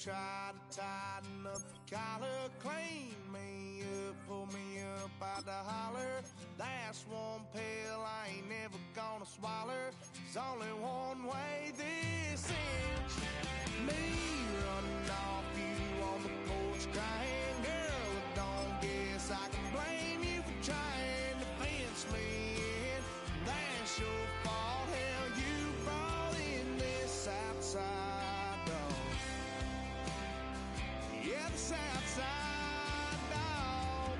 try to tighten up the collar, clean me up, pull me up out the holler. That's one pill I ain't never gonna swallow. There's only one way this ends. Me running off you on the porch crying. Girl, I don't guess I can blame you for trying to fence me in. That's your fault, hell, you brought in this outside dog. Yeah, this outside dog.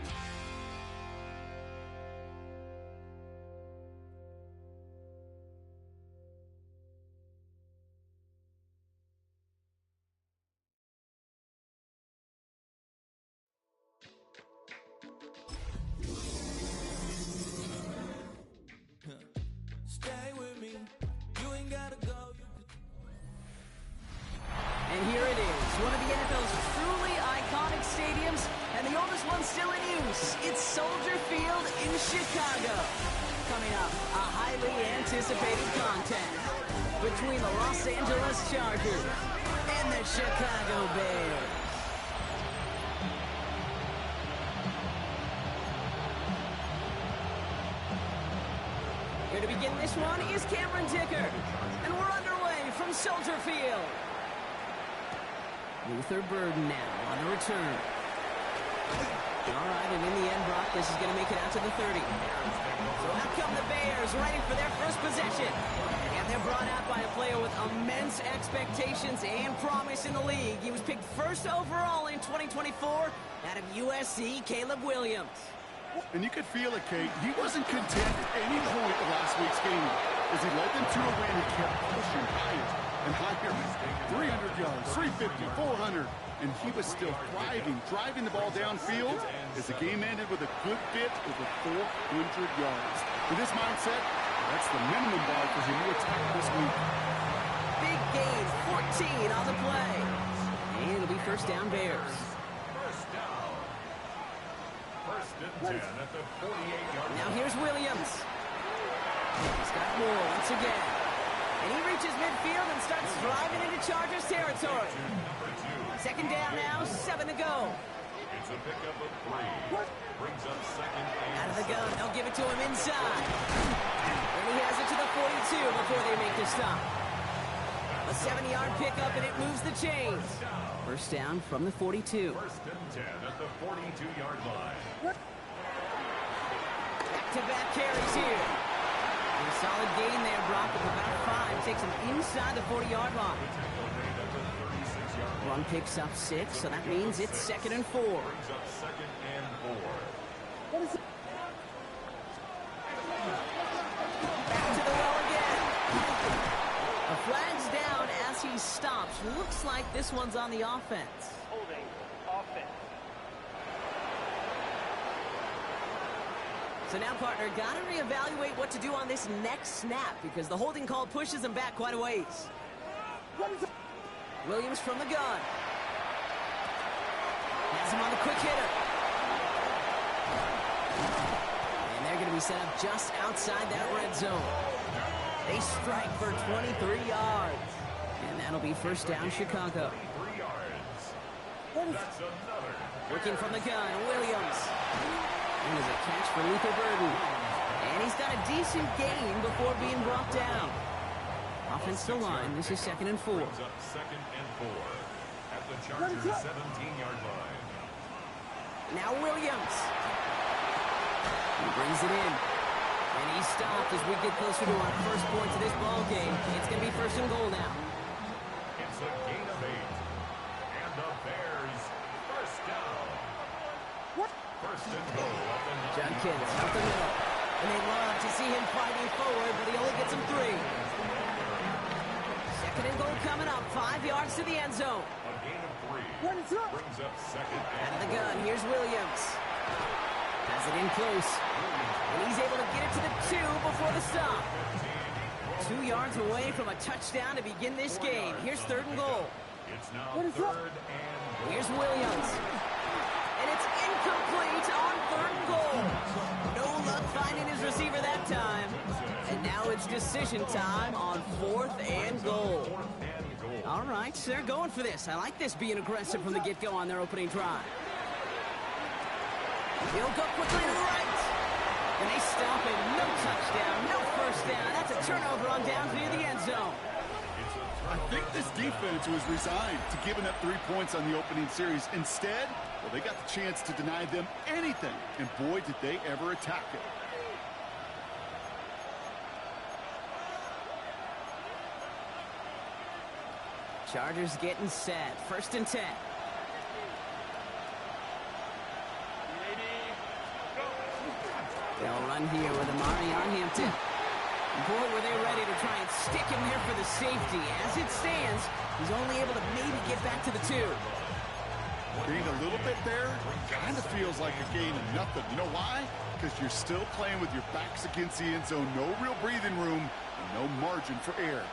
Stay with me. You ain't gotta go. And here it is, one of the NFL's truly iconic stadiums, and the oldest one still in use. It's Soldier Field in Chicago. Coming up, a highly anticipated contest between the Los Angeles Chargers and the Chicago Bears. Here to begin this one is Cameron Dicker, and we're underway from Soldier Field. Luther Burden now on the return. All right, and in the end, Brock, this is going to make it out to the 30. So out come the Bears, ready for their first possession. And they're brought out by a player with immense expectations and promise in the league. He was picked first overall in 2024 out of USC, Caleb Williams. And you could feel it, Kate. He wasn't content at any point of last week's game. As he led them to a win, he kept pushing higher and higher. 300 yards, 350, 400. And he was still thriving, driving the ball downfield as the game ended with a good bit over 400 yards. With this mindset, that's the minimum bar for him to attack this week. Big gain, 14 on the play. And it'll be first down Bears. First down. First and 10 at the 48-yard line. Now here's Williams. He's got more once again. And he reaches midfield and starts driving into Chargers territory. Second down now, 7 to go. It's a pickup of 3. Brings up second and Out of the gun, they'll give it to him inside. And he has it to the 42 before they make the stop. A 70-yard pickup, and it moves the chains. First down from the 42. First and 10 at the 42-yard line. Back-to-back carries here. And a solid gain there, Brock, of about 5. Takes him inside the 40-yard line. Run picks up 6, so that means it's second and 4. Brings up second and 4. Back to the well again. A flag's down as he stops. Looks like this one's on the offense. Holding offense. So now, partner, got to reevaluate what to do on this next snap because the holding call pushes him back quite a ways. Williams from the gun. Has him on the quick hitter. And they're going to be set up just outside that red zone. They strike for 23 yards. And that'll be first down, Chicago. 3 yards. That's another. Working from the gun, Williams. And there's a catch for Luther Burden. And he's got a decent gain before being brought down. Offensive line, this is second and 4. Brings up second and 4 at the Chargers 17-yard line. Now Williams. He brings it in. And he's stopped as we get closer to our first point to this ball game. It's going to be first and goal now. It's a gain of 8. And the Bears first down. First and goal at the Judkins up the middle. And they love to see him fighting forward, but he only gets him 3. Second and goal coming up. 5 yards to the end zone. A gain of 3. Brings up second Out of and the gun, here's Williams. Has it in close. And he's able to get it to the 2 before the stop. 2 yards away from a touchdown to begin this game. Here's third and goal. It's now third and Here's Williams. And it's incomplete on third and goal. No luck finding his receiver that time. And now it's just decision time on 4th and goal. All right, they're going for this. I like this being aggressive from the get-go on their opening drive. He'll go quickly to the right. And they stop it. No touchdown, no first down. That's a turnover on downs near the end zone. I think this defense was resigned to giving up 3 points on the opening series. Instead, well, they got the chance to deny them anything. And boy, did they ever attack it. Chargers getting set. 1st and 10. They'll run here with Amari on Hampton. Boy, were they ready to try and stick him there for the safety. As it stands, he's only able to maybe get back to the 2. Gain a little bit there, kind of feels like a gain of nothing. You know why? Because you're still playing with your backs against the end zone. No real breathing room and no margin for error.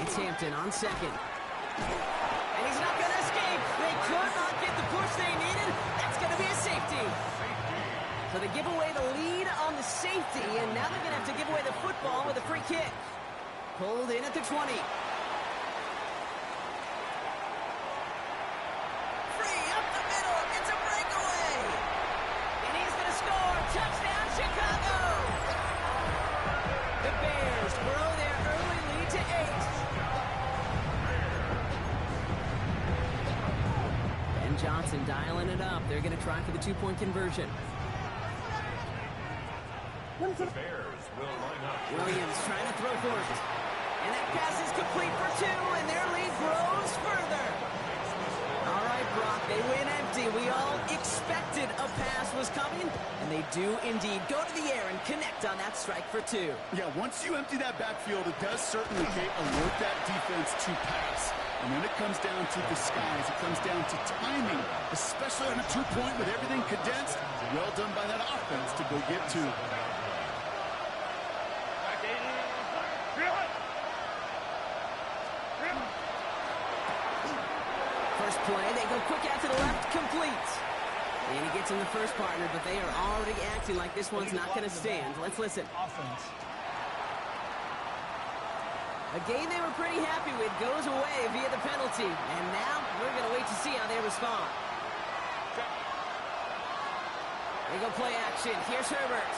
It's Hampton on 2nd. And he's not going to escape. They could not get the push they needed. That's going to be a safety. So they give away the lead on the safety, and now they're going to have to give away the football with a free kick. Pulled in at the 20. Free up the middle. It's a breakaway. And he's going to score. Touchdown, Chicago. The Bears grow their early lead to 8. Ben Johnson dialing it up. They're going to try for the 2-point conversion. The Bears will line up. Williams trying to throw for it. And that pass is complete for 2, and their lead grows further. All right, Brock, they win empty. We all expected a pass was coming, and they do indeed go to the air and connect on that strike for 2. Yeah, once you empty that backfield, it does certainly alert that defense to pass. And then it comes down to disguise. It comes down to timing, especially on a 2-point with everything condensed. Well done by that offense to go get 2. First play, they go quick out to the left, complete. And he gets in the first partner, but they are already acting like this one's not going to stand. Let's listen. A game they were pretty happy with goes away via the penalty. And now we're going to wait to see how they respond. They go play action. Here's Herbert.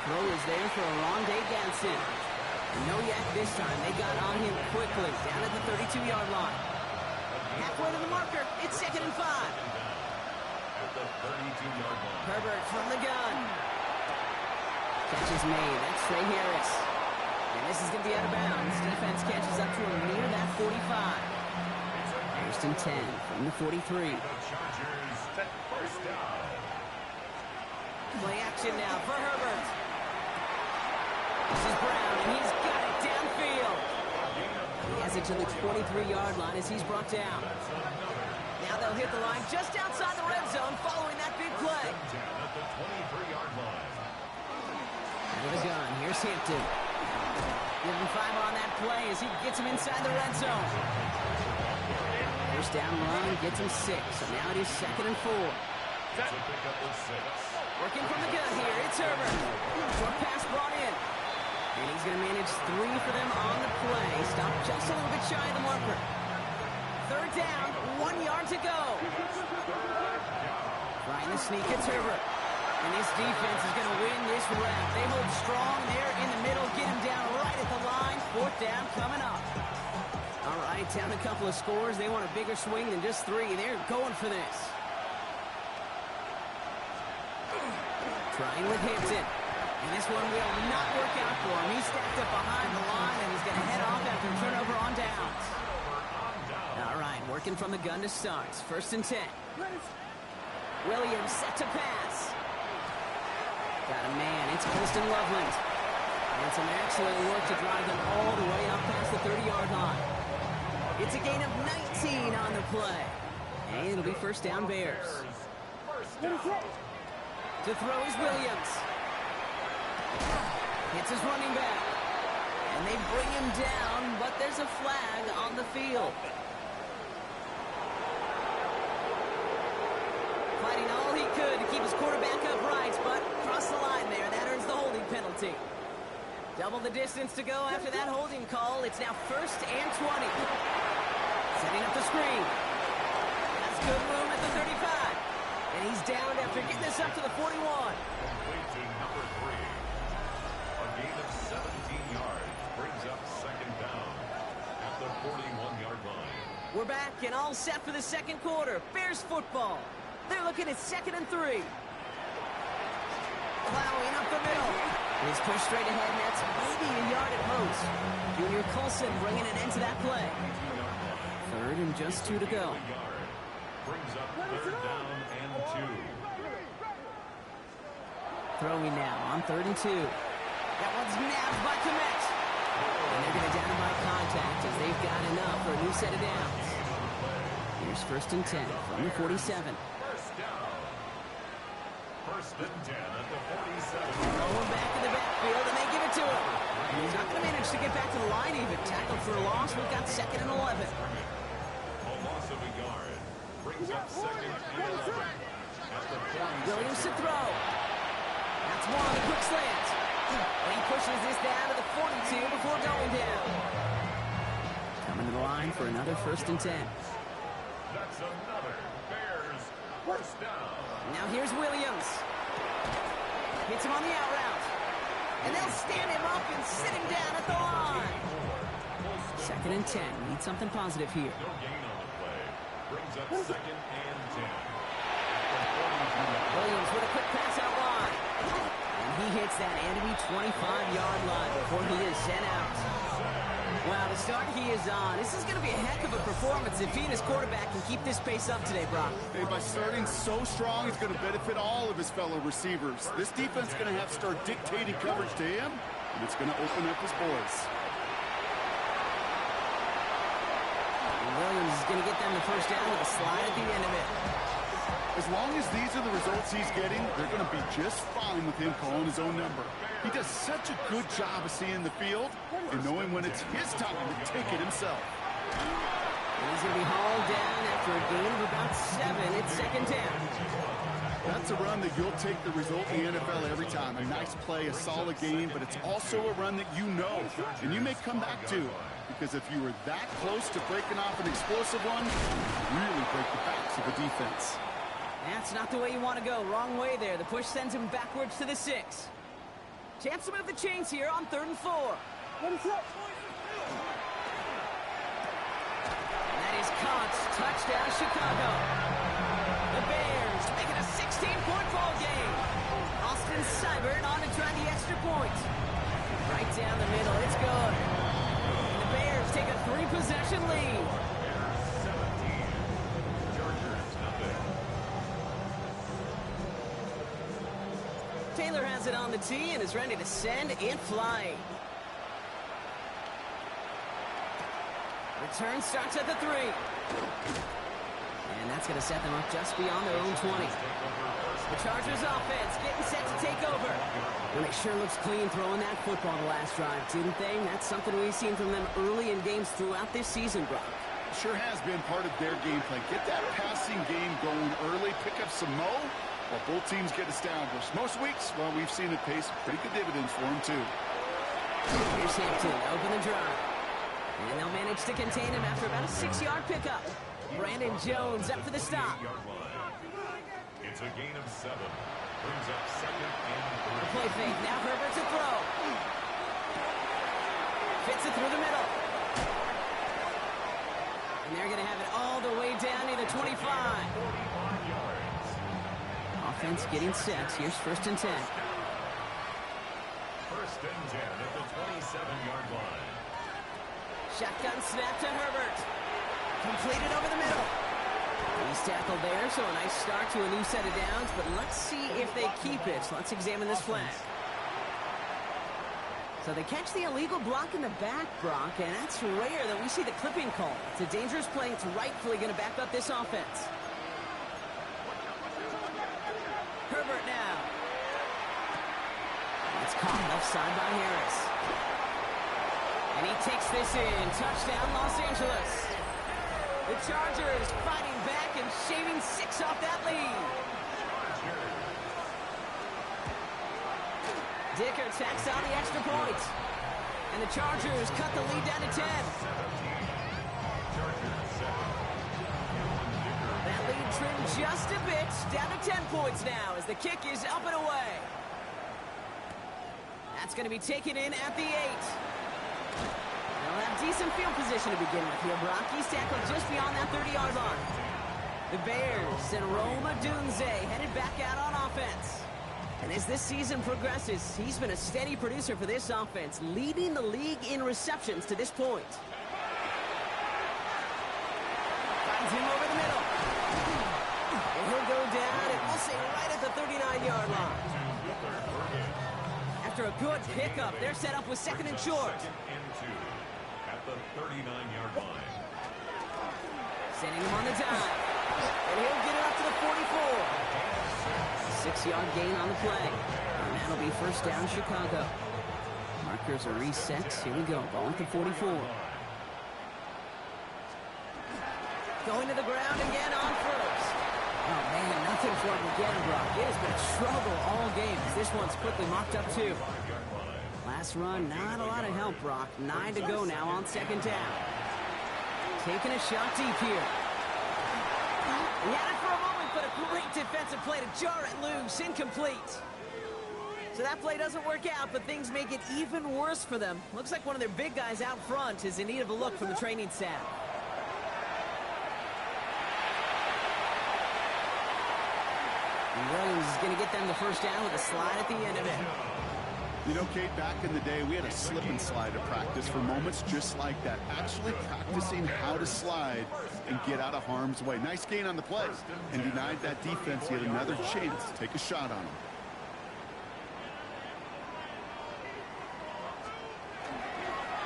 Throw is there for Rondé Ganson. No yak this time. They got on him quickly. Down at the 32-yard line. Halfway to the marker. It's 2nd and 5. At the 32-yard line. Herbert from the gun. Catch is made. That's Trey Harris. And this is going to be out of bounds. Defense catches up to him near that 45. 1st and 10 from the 43. The Chargers first down. Play action now for Herbert. This is Brown, and he's got it downfield. He has it to the 23-yard line as he's brought down. Now they'll hit the line just outside the red zone following that big play. At the 23-yard line. Out of the gun, here's Hampton. Give him 5 on that play as he gets him inside the red zone. First down run gets him 6, so now it is 2nd and 4. It's a pickup of 6. Working from the gun here, it's Herbert. Short pass brought in. And he's going to manage 3 for them on the play. Stop just a little bit shy of the marker. 3rd down, 1 yard to go. Trying to sneak, it's Herbert. And this defense is going to win this round. They hold strong there in the middle, get him down right at the line. 4th down coming up. All right, down a couple of scores. They want a bigger swing than just 3. They're going for this. Trying with Hampton. And this one will not work out for him. He's stacked up behind the line, and he's going to head off after a turnover on downs. All right, working from the gun to start. 1st and 10. Williams set to pass. Got a man. It's Colston Loveland. And some excellent work to drive them all the way up past the 30-yard line. It's a gain of 19 on the play. And it'll be 1st down Bears. To throw is Williams. Hits his running back. And they bring him down, but there's a flag on the field. Fighting all he could to keep his quarterback upright, but crossed the line there. That earns the holding penalty. Double the distance to go after that holding call. It's now 1st and 20. Setting up the screen. That's good room at the 35. And he's down after getting this up to the 41. Complete to number 3. A gain of 17 yards brings up 2nd down at the 41-yard line. We're back and all set for the second quarter. Bears football. They're looking at 2nd and 3. Plowing up the middle. He's pushed straight ahead, and that's maybe a yard at most. Junior Colson bringing an end to that play. 3rd and just 2 to go. Brings up 3rd down and 2. Throwing now on 3rd and 2. That one's nabbed by Komet. And they're going to down him by contact as they've got enough for a new set of downs. Here's 1st and 10 from the 47. 1st down. 1st and 10 at the 47. Throwing back in the backfield, and they give it to him. And he's not going to manage to get back to the line even. Tackled for a loss. We've got 2nd and 11. A loss of a yard. Brings up 2nd and 11 at the 47. Williams to throw. That's one, a quick slant. And he pushes this down to the 42 before going down. Coming to the line for another 1st and 10. That's another Bears 1st down. Now here's Williams. Hits him on the out route. And they'll stand him up and sit him down at the line. 2nd and 10. Need something positive here. No gain on the play. Brings up 2nd and 10. Williams with a quick pass out wide. And he hits that enemy 25-yard line before he is sent out. Wow, the start he is on. This is going to be a heck of a performance if he and his quarterback can keep this pace up today, Brock. Hey, by starting so strong, he's going to benefit all of his fellow receivers. This defense is going to have to start dictating coverage to him, and it's going to open up his boys. And Williams is going to get them the 1st down with a slide at the end of it. As long as these are the results he's getting, they're going to be just fine with him calling his own number. He does such a good job of seeing the field and knowing when it's his time to take it himself. And he's going to be hauled down after a gain of about 7. It's 2nd down. That's a run that you'll take the result in the NFL every time. A nice play, a solid game, but it's also a run that you know and you may come back to. Because if you were that close to breaking off an explosive one, you really break the backs of the defense. That's not the way you want to go. Wrong way there. The push sends him backwards to the 6. Chance to move the chains here on 3rd and 4. And that is caught. Touchdown, Chicago. The Bears make it a 16-point ball game. Austin Seibert on to try the extra point. Right down the middle. It's good. And the Bears take a 3-possession lead. Taylor has it on the tee and is ready to send it flying. Return starts at the 3. And that's going to set them up just beyond their own 20. The Chargers offense getting set to take over. And it sure looks clean throwing that football the last drive, didn't they? That's something we've seen from them early in games throughout this season, Brock. Sure has been part of their game plan. Get that passing game going early, pick up some mo, while both teams get established. Most weeks, well, we've seen it pay some pretty good dividends for them, too. Here's Hampton, open the drive. And they'll manage to contain him after about a 6-yard pickup. Brandon Jones up for the stop. It's a gain of 7. Brings up 2nd and 3. The play fake. Now Herbert to throw. Fits it through the middle. And they're going to have it all the way down near the 25. Offense getting set. Here's 1st and 10. 1st and 10 at the 27-yard line. Shotgun snap to Herbert. Completed over the middle. He's tackled there, so a nice start to a new set of downs, but let's see if they keep it. Let's examine this flag. So they catch the illegal block in the back, Brock, and that's rare that we see the clipping call. It's a dangerous play. It's rightfully going to back up this offense. Herbert now. It's caught offside by Harris. And he takes this in. Touchdown, Los Angeles. The Chargers fighting back and shaving 6 off that lead. kicker tacks on the extra point. And the Chargers cut the lead down to 10. That lead trimmed just a bit, down to 10 points now as the kick is up and away. That's going to be taken in at the 8. They'll have decent field position to begin with here. Brock, he's tackled just beyond that 30-yard line. The Bears and Roma Dunze headed back out on offense. And as this season progresses, he's been a steady producer for this offense, leading the league in receptions to this point. Finds him over the middle. And he'll go down, and we'll say right at the 39-yard line. After a good pickup, they're set up with second and short. At the 39-yard line. Sending him on the dive. And he'll get it up to the 44. 6-yard gain on the play. And that'll be first down Chicago. Markers are reset. Here we go. Ball at the 44. Going to the ground again on first. Oh, man, nothing for him to get him, Brock. It has been a struggle all game as this one's quickly mocked up too. Last run, not a lot of help, Brock. 9 to go now on second down. Taking a shot deep here. He had it for a moment, but a great defensive play to jar it loose. Incomplete. So that play doesn't work out, but things make it even worse for them. Looks like one of their big guys out front is in need of a look from the training staff. And Williams is going to get them the first down with a slide at the end of it. You know, Kate, back in the day, we had a slip and slide at practice for moments just like that. Actually practicing how to slide and get out of harm's way. Nice gain on the play and denied that defense yet another chance to take a shot on him.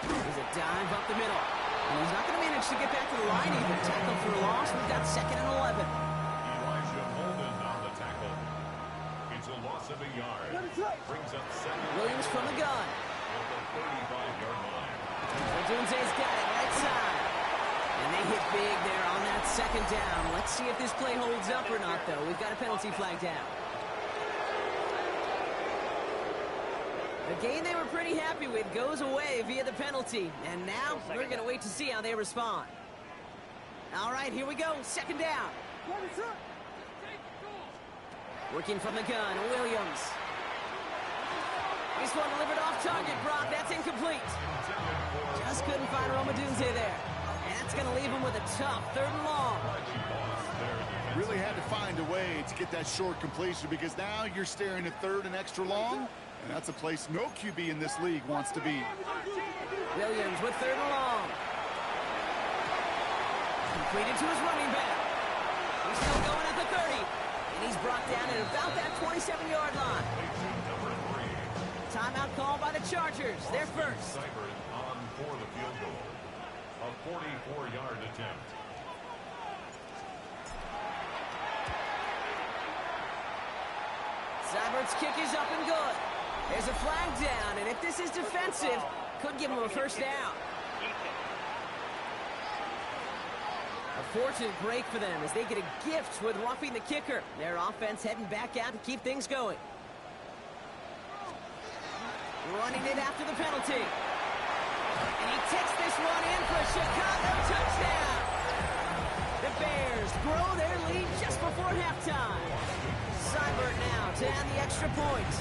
There's a dive up the middle. And he's not going to manage to get back to the line even. Tackle for a loss. We've got second and 11. It's a loss of a yard. Brings up second. Williams from the gun. At the 35-yard line. Dunze's got it right side. And they hit big there on that second down. Let's see if this play holds up or not, though. We've got a penalty flag down. The game they were pretty happy with goes away via the penalty. And now we're going to wait to see how they respond. All right, here we go. Second down. Working from the gun, Williams. This one delivered off target, Brock. That's incomplete. Just couldn't find Roma Dunze there. And that's going to leave him with a tough third and long. Really had to find a way to get that short completion because now you're staring at third and extra long. And that's a place no QB in this league wants to be. Williams with third and long. Completed to his running back. He's still going at the 30. And he's brought down at about that 27-yard line. Timeout call by the Chargers. They're first. Seibert on for the field goal. A 44-yard attempt. Seibert's kick is up and good. There's a flag down, and if this is defensive, could give him a first down. A fortunate break for them as they get a gift with roughing the kicker. Their offense heading back out to keep things going. Running it after the penalty. And he takes this one in for a Chicago touchdown. The Bears grow their lead just before halftime. Seibert now to add the extra point.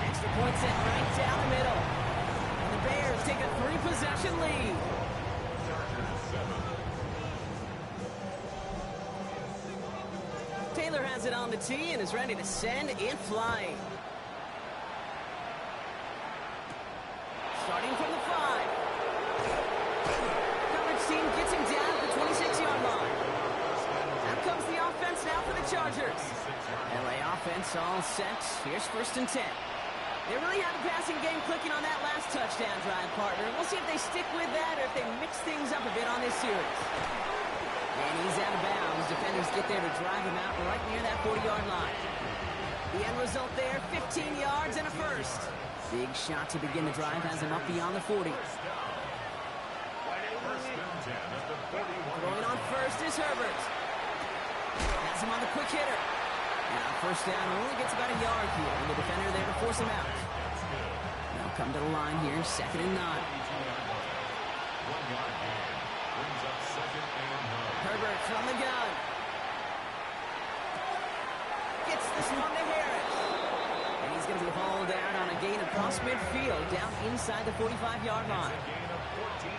Extra point set right down the middle. And the Bears take a 3-possession lead. Taylor has it on the tee and is ready to send it flying. Starting from the 5. Coverage team gets him down at the 26-yard line. Out comes the offense now for the Chargers. LA offense all set. Here's first and 10. They really have the passing game clicking on that last touchdown drive, partner. We'll see if they stick with that or if they mix things up a bit on this series. And he's out of bounds. Defenders get there to drive him out right near that 40-yard line. The end result there, 15 yards and a first. Big shot to begin the drive has him up beyond the 40. Throwing on first is Herbert. Has him on the quick hitter. Now first down. Only gets about a yard here, and the defender there to force him out. Now come to the line here, 2nd and 9. 1 yard gain. Brings up 2nd and 9. Herbert from the gun. Gets this one to Harris. And he's going to be hauled out on a gain across midfield, down inside the 45-yard line.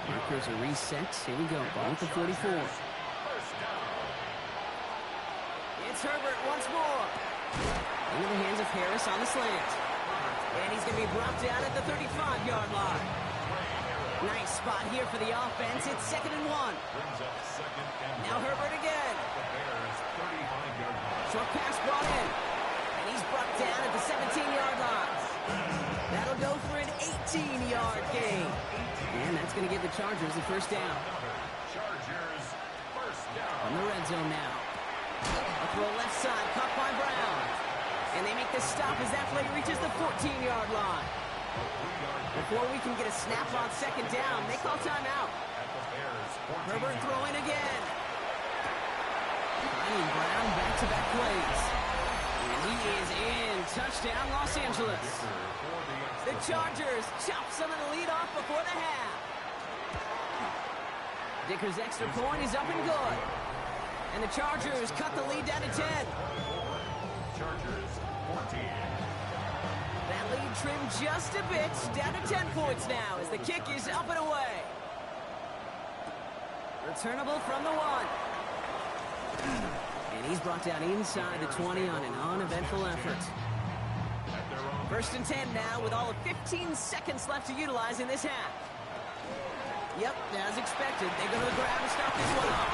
Markers are reset. Here we go. Ball at the 44. It's Herbert once more. Into the hands of Harris on the slant. And he's going to be brought down at the 35-yard line. Nice spot here for the offense. It's 2nd and 1. Now Herbert again. Short pass brought in. And he's brought down at the 17-yard line. That'll go for an 18-yard gain. And that's going to give the Chargers the first down. Chargers first down. On the red zone now. A throw left side, caught by Brown. And they make the stop as that play reaches the 14-yard line. Before we can get a snap on 2nd down, they call timeout. Herbert throwing again. Finding Brown back-to-back plays. And he is in. Touchdown, Los Angeles. The Chargers chop some of the lead off before the half. Dicker's extra point is up and good. And the Chargers cut the lead down to 10. Chargers 14. That lead trimmed just a bit, down to 10 points now as the kick is up and away. Returnable from the 1. And he's brought down inside the 20 on an uneventful effort. 1st and 10 now with all of 15 seconds left to utilize in this half. Yep, as expected, they go to the ground to start this one off.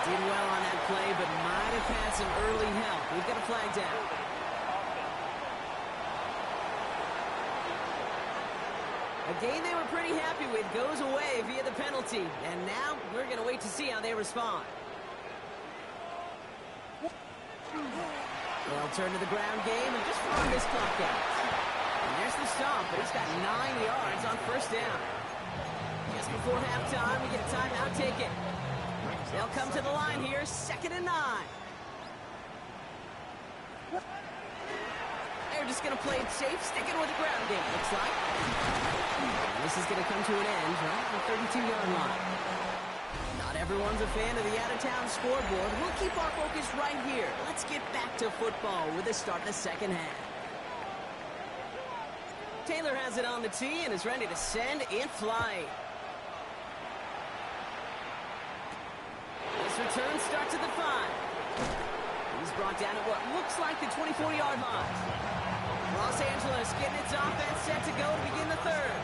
Did well on that play, but might have had some early help. We've got a flag down. A game they were pretty happy with goes away via the penalty. And now we're going to wait to see how they respond. They'll turn to the ground game and just run this clock out. And there's the stop, but he's got 9 yards on first down. Just before halftime, we get a timeout taken. They'll come to the line here, 2nd and 9. They're just going to play it safe, sticking with the ground game, looks like. And this is going to come to an end right at the 32-yard line. Not everyone's a fan of the out-of-town scoreboard. We'll keep our focus right here. Let's get back to football with the start of the second half. Taylor has it on the tee and is ready to send in flight. This return starts at the 5. He's brought down at what looks like the 24-yard line. Los Angeles getting its offense set to go to begin the 3rd.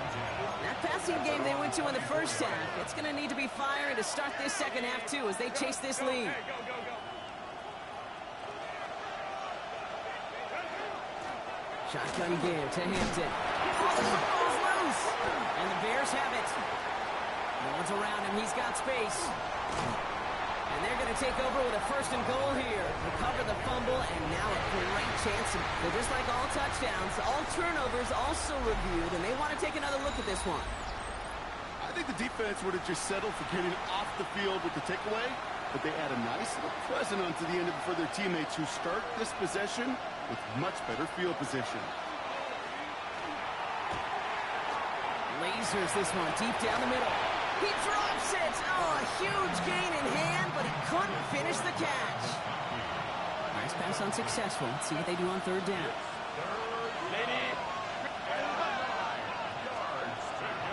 That passing game they went to in the first half, it's going to need to be firing to start this second half too as they chase this lead. Shotgun give to Hampton. Oh, the football's loose! And the Bears have it. No one's around him. He's got space. And they're going to take over with a 1st and goal here. Recover the fumble, and now a great chance. But just like all touchdowns, all turnovers also reviewed, and they want to take another look at this one. I think the defense would have just settled for getting off the field with the takeaway, but they add a nice little present onto the end of it for their teammates who start this possession with much better field position. Lasers this one deep down the middle. He drops it! Oh, a huge gain in hand, but he couldn't finish the catch. Nice pass unsuccessful. Let's see what they do on 3rd down.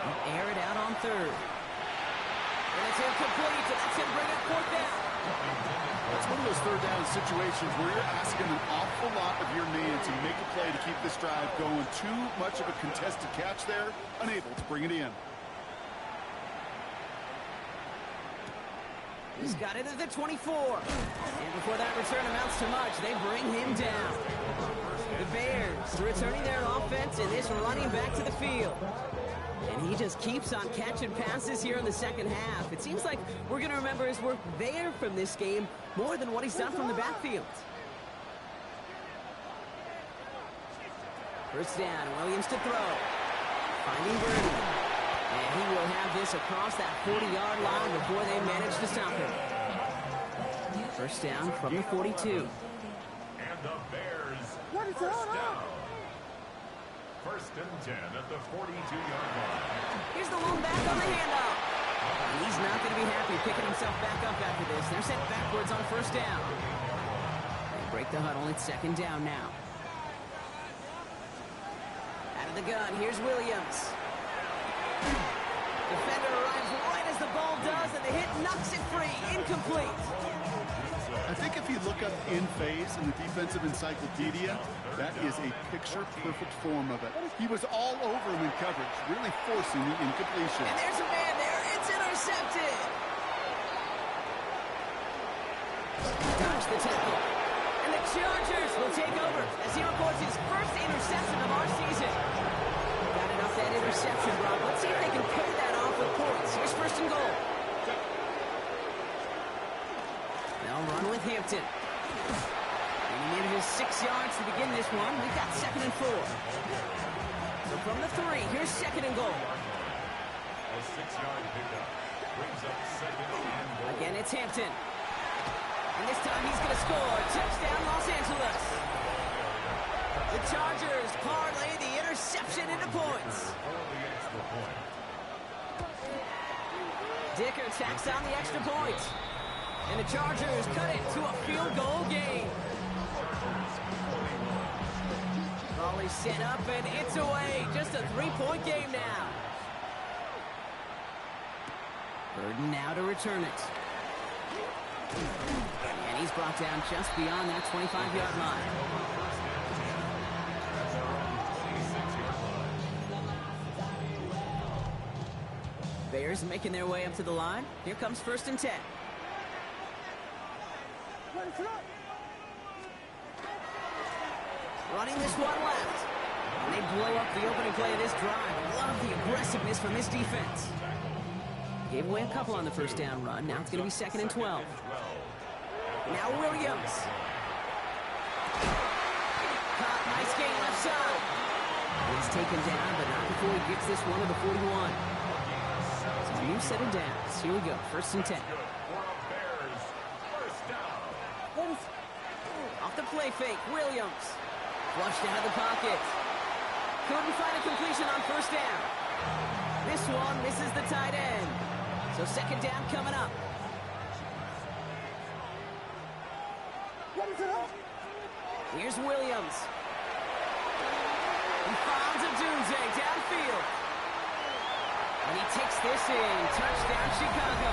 They'll air it out on 3rd. And it's incomplete, and that's going to bring up 4th down. It's one of those 3rd down situations where you're asking an awful lot of your man to make a play to keep this drive going. Too much of a contested catch there, unable to bring it in. He's got it at the 24. And before that return amounts to much, they bring him down. The Bears returning their offense and this running back to the field. And he just keeps on catching passes here in the second half. It seems like we're going to remember his work there from this game more than what he's done from the backfield. First down, Williams to throw. Finding Birdie. And he will have this across that 40-yard line before they manage to stop him. First down from the 42. And the Bears First down. First and 10 at the 42-yard line. Here's the lone back on the handoff. And he's not going to be happy picking himself back up after this. They're sent backwards on first down. They break the huddle. It's second down now. Out of the gun, here's Williams. Defender arrives right as the ball does, and the hit knocks it free. Incomplete. I think if you look up in phase in the defensive encyclopedia, that is a picture-perfect form of it. He was all over him in coverage, really forcing the incompletion. And there's a man there. It's intercepted. Dodge the tackle. And the Chargers will take over as he records his first interception of our season. Got it off that interception, Rob. Let's see if they can pay that off with points. Here's first and goal. They'll run with Hampton. And he manages 6 yards to begin this one. We've got second and 4. So from the 3, here's second and goal. A 6-yard pickup brings up second and goal. Again, it's Hampton. And this time he's going to score. Touchdown, Los Angeles. The Chargers parlay the interception into points. For the extra point. Dicker tacks on the extra point. And the Chargers cut it to a field goal game. Volley set up, and it's away. Just a 3-point game now. Burden now to return it. And he's brought down just beyond that 25-yard line. Bears making their way up to the line. Here comes first and 10. Running this one left. And they blow up the opening play of this drive. Love the aggressiveness from this defense. Gave away a couple on the first down run. Now it's going to be second and 12. Now Williams. Caught, nice gain left side. He's taken down, but not before he gets this one to the 41. So a new set of downs. Here we go, first and 10. Off the play fake, Williams. Flushed out of the pocket. Couldn't find a completion on first down. This one misses the tight end. So second down coming up. Here's Williams. He finds a doomsday downfield. And he takes this in. Touchdown, Chicago.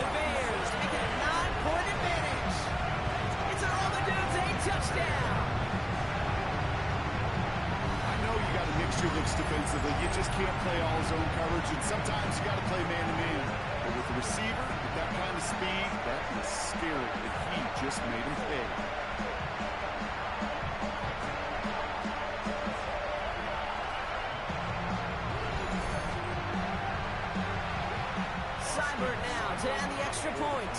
The Bears make it a 9-point advantage. It's an all-the-doomsday touchdown. I know you got a mixture of looks defensively. You just can't play all zone coverage, and sometimes you got to play man-to-man. But with the receiver, with that kind of speed, that is scary. And he just made him pay. Seibert now to add the extra point.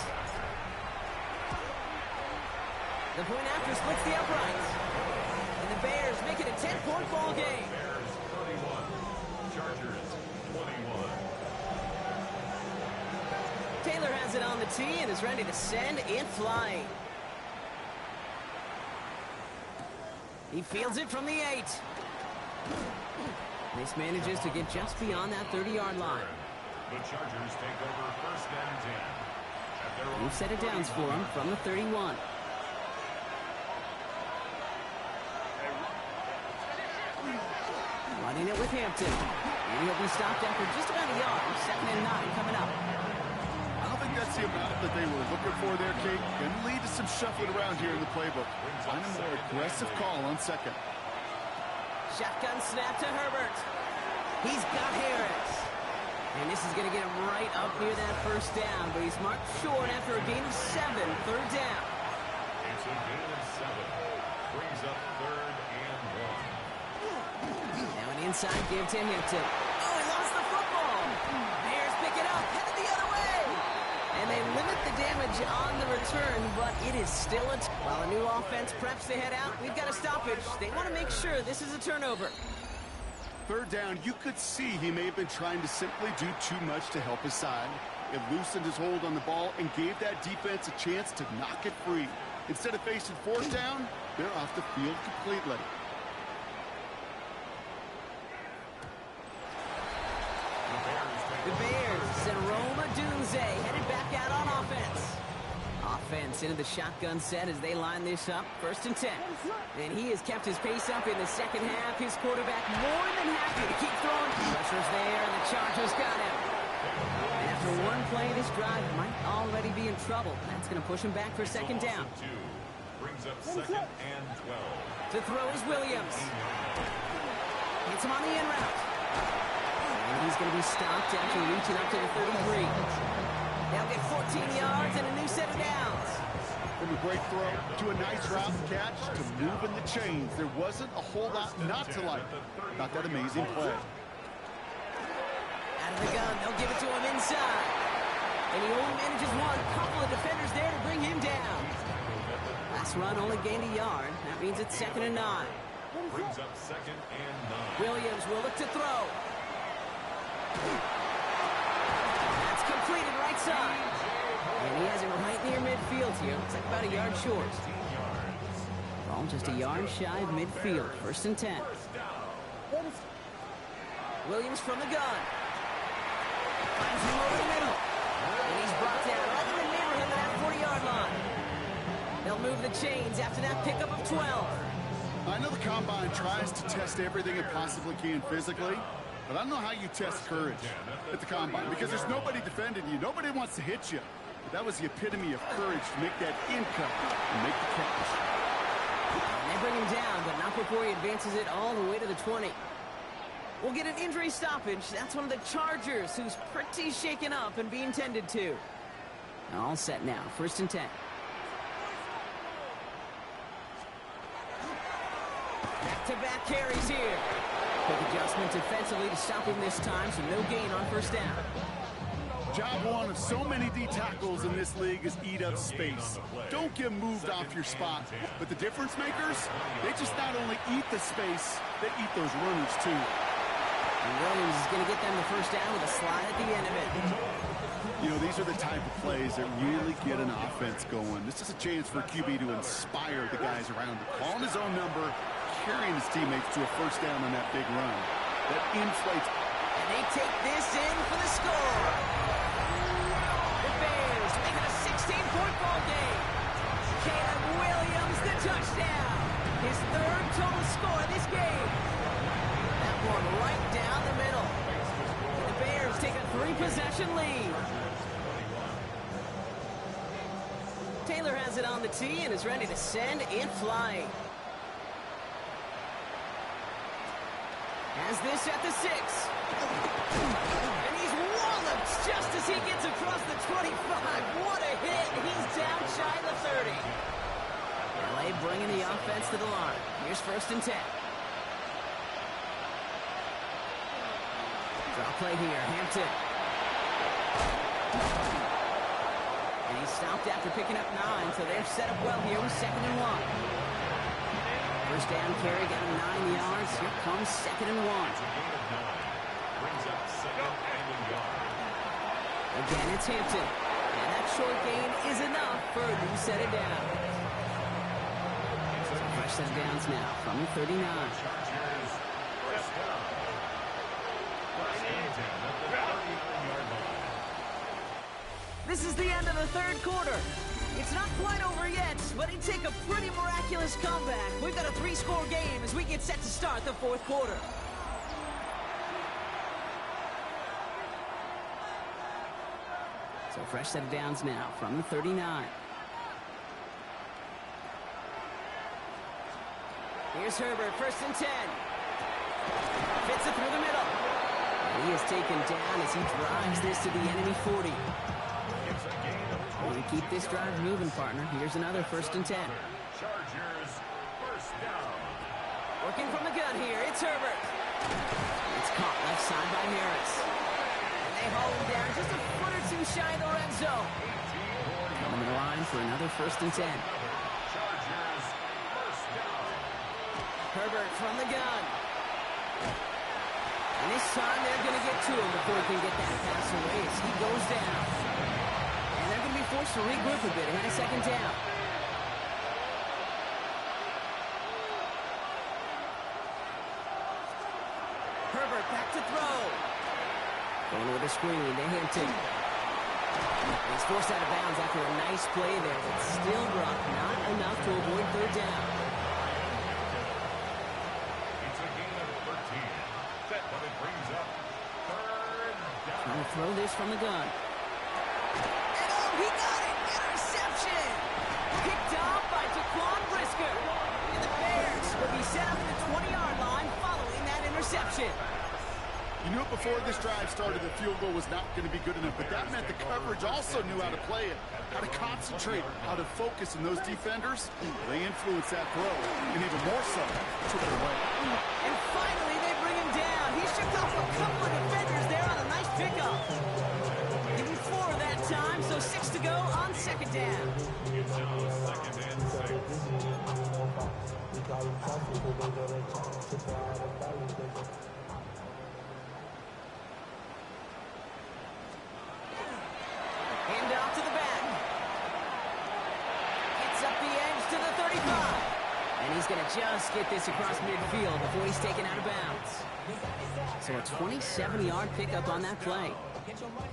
The point after splits the uprights. And the Bears make it a 10-point ball game. Bears 31, Chargers 21. Taylor has it on the tee and is ready to send it flying. He fields it from the 8. This manages to get just beyond that 30-yard line. The Chargers take over first and 10. At their own New set of downs for him from the 31. Running it with Hampton. And he'll be stopped after just about a yard. Second and 9 coming up. I don't think that's the amount that they were looking for there, Kate. Going to lead to some shuffling around here in the playbook. Find a more aggressive call on second. Shotgun snap to Herbert. He's got Harris. And this is going to get him right up near that first down, but he's marked short after a gain of 7, third down. It's a gain of 7. Brings up third and 1. Now an inside give to Hampton. Oh, he lost the football. Bears pick it up, headed the other way. And they limit the damage on the return, but it is still a... While a new offense preps to head out, we've got a stoppage. They want to make sure this is a turnover. Third down, you could see he may have been trying to simply do too much to help his side. It loosened his hold on the ball and gave that defense a chance to knock it free. Instead of facing fourth down, they're off the field completely. The Bears send Roma Dunze headed back out on offense. Offense into the shotgun set as they line this up. 1st and 10. And he has kept his pace up in the second half. His quarterback more than happy to keep throwing. Pressure's there, and the Chargers got him. And after one play, this drive might already be in trouble. That's going to push him back for 2nd down. Brings up 2nd and 12. To throw is Williams. Hits him on the in route. And he's going to be stopped after reaching up to the 33. They'll get 14 yards and a new set of downs. From a great throw to a nice route catch to moving the chains, there wasn't a whole lot not to like about that amazing play. Out of the gun, they'll give it to him inside. And he only manages one. Couple of defenders there to bring him down. Last run only gained a yard. That means it's 2nd and 9. Brings up 2nd and 9. Williams will look to throw. That's completed right side. And he has it right near midfield here. Looks like about a yard short. Ball just a yard shy of midfield. 1st and 10. Williams from the gun. Finds him over the middle. And he's brought down right in the neighborhood of that 40-yard line. They'll move the chains after that pickup of 12. I know the Combine tries to test everything it possibly can physically, but I don't know how you test courage at the Combine because there's nobody defending you. Nobody wants to hit you. But that was the epitome of courage to make that in cut and make the catch. And they bring him down, but not before he advances it all the way to the 20. We'll get an injury stoppage. That's one of the Chargers who's pretty shaken up and being tended to. All set now. 1st and 10. Back-to-back carries here. Quick adjustment defensively to stop him this time, so no gain on 1st down. Job one of so many D tackles in this league is eat up space. Don't get moved off your spot. But the difference makers, they just not only eat the space, they eat those runners too. And Williams is going to get them the 1st down with a slide at the end of it. You know, these are the type of plays that really get an offense going. This is a chance for QB to inspire the guys around him. Calling his own number, carrying his teammates to a 1st down on that big run. That inflates. And they take this in for the score. The Bears make it a 16-point ball game. Caleb Williams, the touchdown. His 3rd total score in this game. That one right down the middle. And the Bears take a 3-possession lead. Taylor has it on the tee and is ready to send it flying. Has this at the 6. And he's walloped just as he gets across the 25. What a hit. He's down shy of the 30. LA bringing the offense to the line. Here's 1st and 10. Draw play here. Hampton. And he's stopped after picking up 9, so they've set up well here with 2nd and 1. 1st down carry, got him 9 yards. Here comes 2nd and 1. Brings up 2nd and a yard. Again, it's Hampton. And that short gain is enough for a new set of downs. So fresh set of downs now from the 39. Chargers, 1st down. 1st and 10 at the 39-yard line. This is the end of the 3rd quarter. It's not quite over yet, but it'd take a pretty miraculous comeback. We've got a 3-score game as we get set to start the 4th quarter. So fresh set of downs now from the 39. Here's Herbert, 1st and 10. Fits it through the middle. And he is taken down as he drives this to the enemy 40. We keep this drive moving, partner. Here's another 1st and 10. Chargers, 1st down. Working from the gun here, it's Herbert. It's caught left side by Harris. And they haul him down just a foot or 2 shy of the red zone. Coming to the line for another 1st and 10. Chargers, 1st down. Herbert from the gun. And this time they're going to get to him before he can get that pass away as he goes down. And they're going to be forced to regroup a bit ahead of second down. Herbert back to throw. Going with a screen to Hampton. He's forced out of bounds after a nice play there, but still dropped not enough to avoid third down. It's a gain of 13. But it brings up third down. Trying to throw this from the gun. And oh, he got it! Interception! Picked off by Jaquan Brisker. And the Bears will be set up at the 20-yard line following that interception. You knew it before this drive started the field goal was not going to be good enough, but that meant the coverage also knew how to play it, how to concentrate, how to focus, and those defenders, they influenced that throw, and even more so, took it away. And finally, they bring him down. He shook off a couple of defenders there on a nice pickup. Give him 4 that time, so 6 to go on second down. It's now second and 6. Hand off to the back. Gets up the edge to the 35. And he's going to just get this across midfield before he's taken out of bounds. So a 27-yard pickup on that play.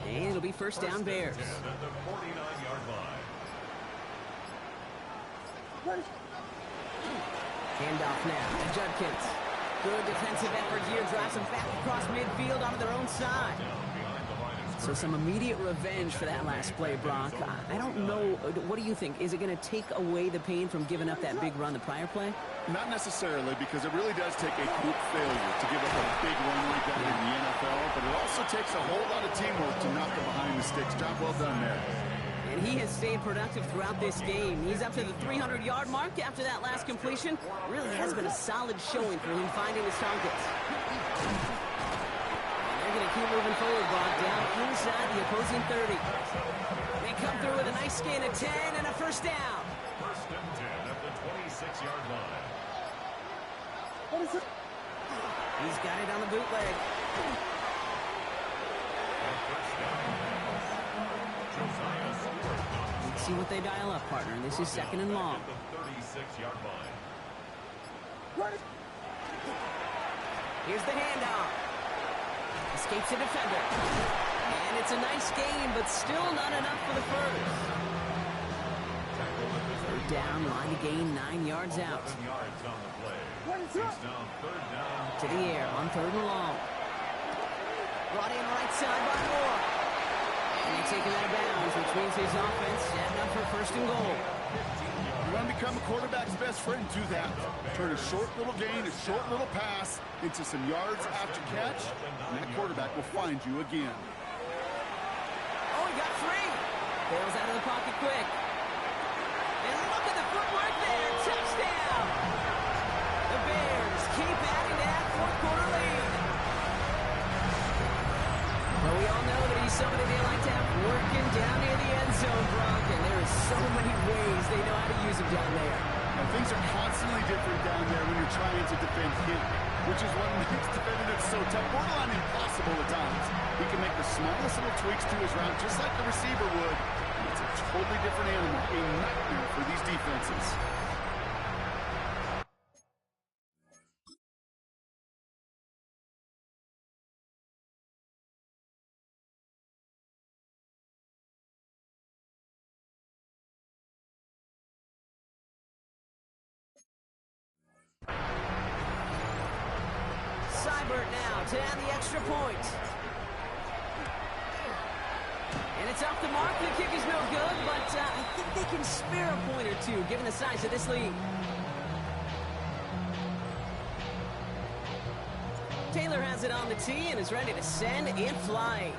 And it'll be first down Bears. At the 49-yard line. Handoff now to Judkins. Good defensive effort here. Drives them back across midfield onto their own side. So some immediate revenge for that last play, Brock. I don't know. What do you think? Is it going to take away the pain from giving up that big run the prior play? Not necessarily, because it really does take a group failure to give up a big run like that in the NFL, but it also takes a whole lot of teamwork to knock it behind the sticks. Job well done there. And he has stayed productive throughout this game. He's up to the 300-yard mark after that last completion. Really has been a solid showing for him finding his targets. They're going to keep moving forward, Bob, down inside the opposing 30. They come through with a nice gain of 10 and a first down. First and 10 at the 26-yard line. He's got it on the bootleg. Let's see what they dial up, partner. This is second and long. At the 36-yard line. Here's the handoff. Escapes a defender. And it's a nice gain, but still not enough for the first. Third down, line to gain 9 yards out. 11 yards on the play. It's now third down. To the air on third and long. Brought in right side by Moore. And they take him out of bounds, which means his offense setting up for first and goal. You want to become a quarterback's best friend, do that. Turn a short little gain, a short little pass into some yards after catch, and that quarterback will find you again. Oh, he got 3. Bails out of the pocket quick. And look at the footwork there. Touchdown. The Bears keep adding to that fourth-quarter lead. Well, we all know that he's somebody they like to have working down near the end zone, Brock, and there are so many ways they know how to use him down there. And things are constantly different down there when you're trying to defend him, which is what makes defending him so tough, borderline impossible at times. He can make the smallest little tweaks to his route, just like the receiver would. It's a totally different animal, a nightmare for these defenses. Seibert now to add the extra point. And it's off the mark. The kick is no good, but I think they can spare a point or two, given the size of this lead. Taylor has it on the tee and is ready to send it flying.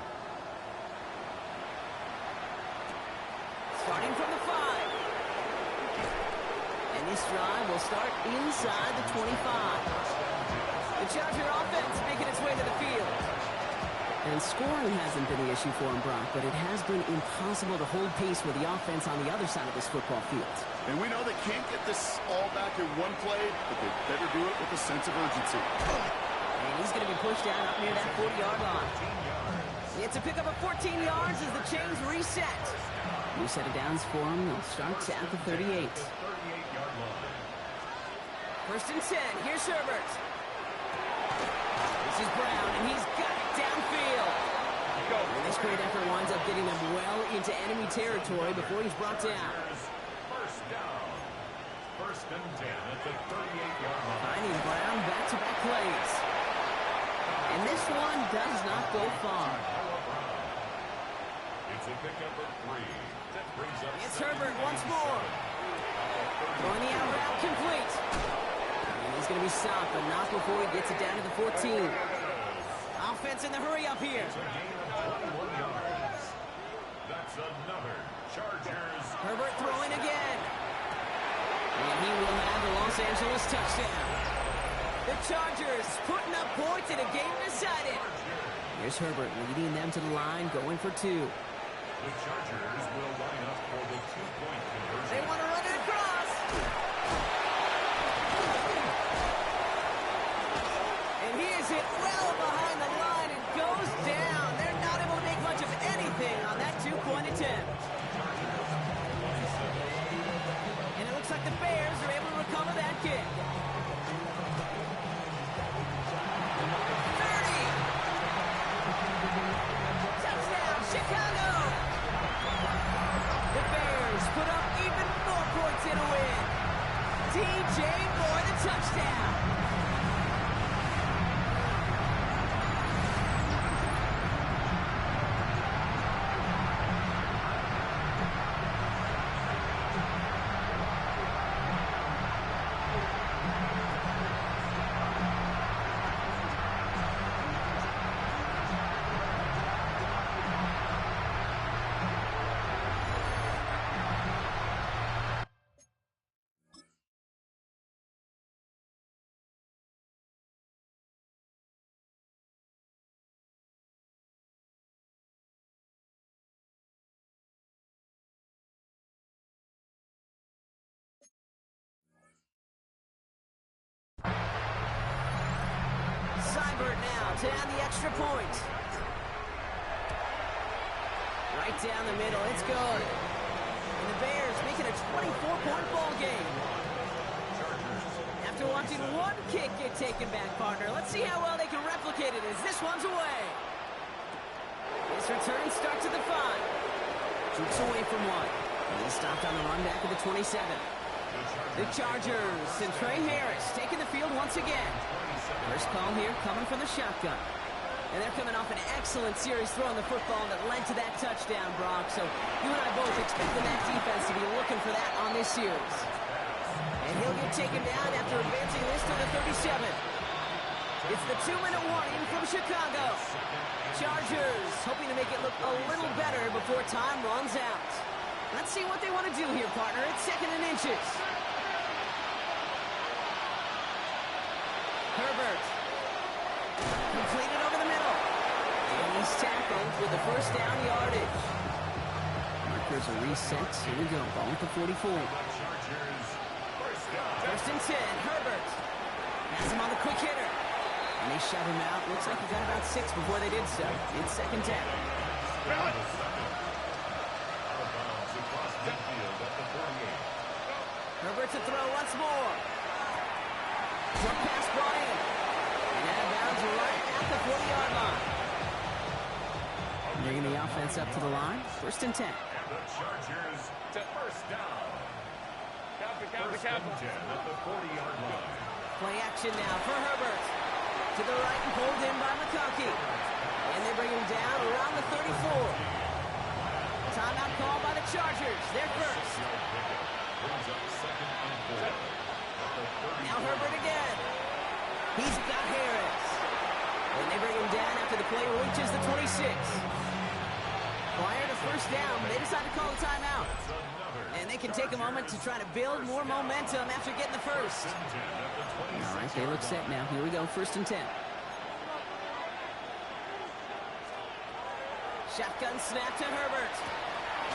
Starting from the 5. And this drive will start inside the 25. The Charger offense making its way to the field. And scoring hasn't been the issue for him, Brock, but it has been impossible to hold pace with the offense on the other side of this football field. And we know they can't get this all back in one play, but they better do it with a sense of urgency. And he's going to be pushed down up near that 40-yard line. It's a pickup of 14 yards as the chains reset. New set of downs for him. They'll start at the 38. First and 10. Here's Herbert. This is Brown, and he's got it downfield. And this great effort winds up getting him well into enemy territory before he's brought down. First down. First and 10 at the 38-yard line. Finding Brown back-to-back plays. And this one does not go far. It's a pickup of 3. That brings up It's Herbert once more. Throwing the out route complete. And he's going to be stopped, but not before he gets it down to the 14. Offense in the hurry up here. It's a gain of 21 yards. That's another Chargers. Herbert throwing again. And he will have the Los Angeles touchdown. The Chargers putting up points in a game decided. Here's Herbert leading them to the line, going for 2. The Chargers will line up for the 2-point conversion. They want to run it across. And he is hit well behind the line and goes down. They're not able to make much of anything on that 2-point attempt. And it looks like the Bears are able to recover that kick. 30. Touchdown, Chicago. The Bears put up even more points in a win. DJ Moore, the touchdown. Seibert now to add the extra point. Right down the middle, it's good. And the Bears make it a 24-point ball game. After watching one kick get taken back, partner, let's see how well they can replicate it as this one's away. His return starts at the 5. Shoots away from 1. He's stopped on the run back at the 27. The Chargers and Trey Harris taking the field once again. First call here coming from the shotgun. And they're coming off an excellent series throwing the football that led to that touchdown, Brock. So you and I both expecting that defense to be looking for that on this series. And he'll get taken down after advancing this to the 37. It's the 2-minute warning from Chicago. Chargers hoping to make it look a little better before time runs out. Let's see what they want to do here, partner. It's 2nd and inches. Herbert. Completed over the middle. And he's tackled with the first down yardage. Markers are reset. Here we go. Ball at the 44. First and 10. Herbert. Has him on the quick hitter. And they shut him out. Looks like he got about 6 before they did so. It's 2nd down. Herbert to throw once more. Jump pass brought in. And out of bounds right at the 40-yard line. Bringing the offense up to the line. First and 10. And the Chargers to first down. First and 10 at the 40-yard line. Play action now for Herbert. To the right and pulled in by McConkey. And they bring him down around the 34. Timeout call by the Chargers. They're first. Brings up 2nd and 4. Now Herbert again. He's got Harris. And they bring him down after the play reaches the 26. Prior to first down, they decide to call a timeout. And they can take a moment to try to build more momentum after getting the first. All right, they look set now. Here we go, 1st and 10. Shotgun snap to Herbert.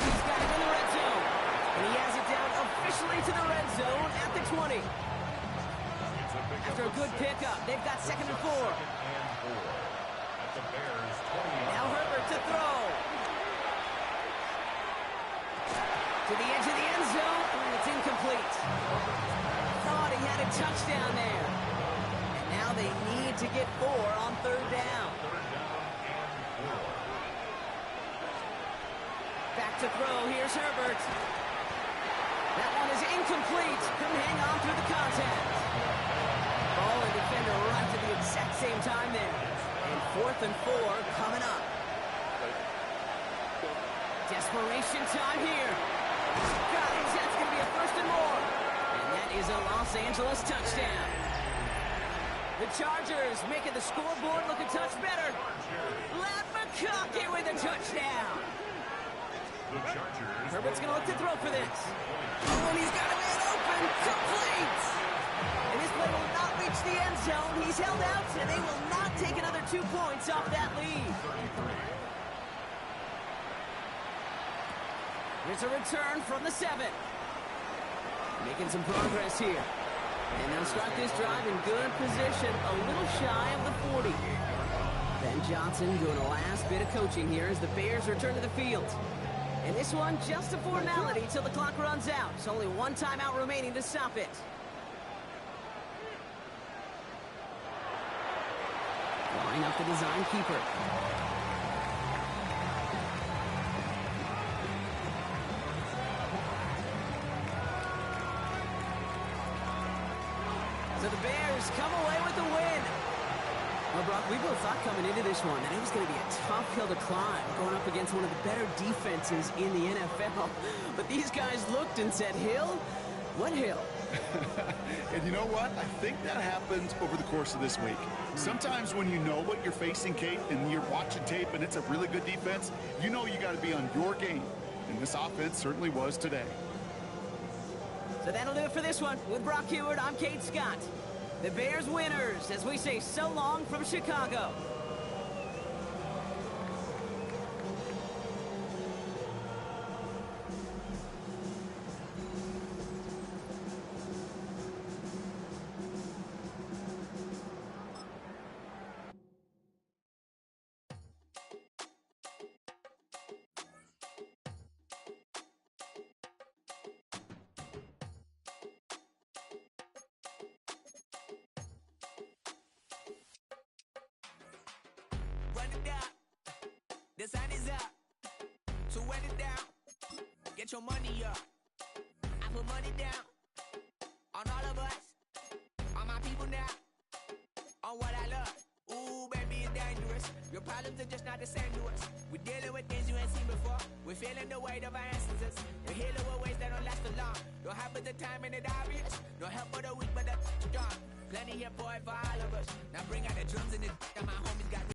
He's got it in the red zone. And he has it down officially to the red zone at the 20. It's After a good pickup, they've got 2nd and 4. At the Bears' 20. Now Herbert to throw. To the edge of the end zone, and it's incomplete. Thought he had a touchdown there. And now they need to get 4 on 3rd down. Back to throw, here's Herbert. That one is incomplete. Couldn't hang on through the contact. Ball and defender right to the exact same time there. And 4th and 4 coming up. Desperation time here. Guys, that's going to be a 1st and more. And that is a Los Angeles touchdown. The Chargers making the scoreboard look a touch better. Lat McConkey with a touchdown. Herbert's going to look to throw for this. Oh, and he's got a man open. Complete. And this play will not reach the end zone. He's held out, and they will not take another 2 points off that lead. Here's a return from the 7. Making some progress here. And they'll start this drive in good position, a little shy of the 40. Ben Johnson doing a last bit of coaching here as the Bears return to the field. And this one, just a formality till the clock runs out. It's only 1 timeout remaining to stop it. Line up the design keeper. So the Bears come away with the win. Well, Brock, we both thought coming into this one that it was going to be a tough hill to climb, going up against one of the better defenses in the NFL. But these guys looked and said, hill? What hill? And you know what? I think that happens over the course of this week. Sometimes when you know what you're facing, Kate, and you're watching tape and it's a really good defense, you know you got to be on your game. And this offense certainly was today. So that'll do it for this one. With Brock Heward, I'm Kate Scott. The Bears winners, as we say so long from Chicago. Run it down. The sun is up. So run it down. Get your money up. I put money down on all of us, on my people now, on what I love. Ooh, baby, it's dangerous. Your problems are just not the same to us. We're dealing with things you ain't seen before. We're feeling the weight of our ancestors. We're healing with ways that don't last too long. Don't have but the time and it obvious. No help for the weak, but the strong. Plenty here for it for all of us.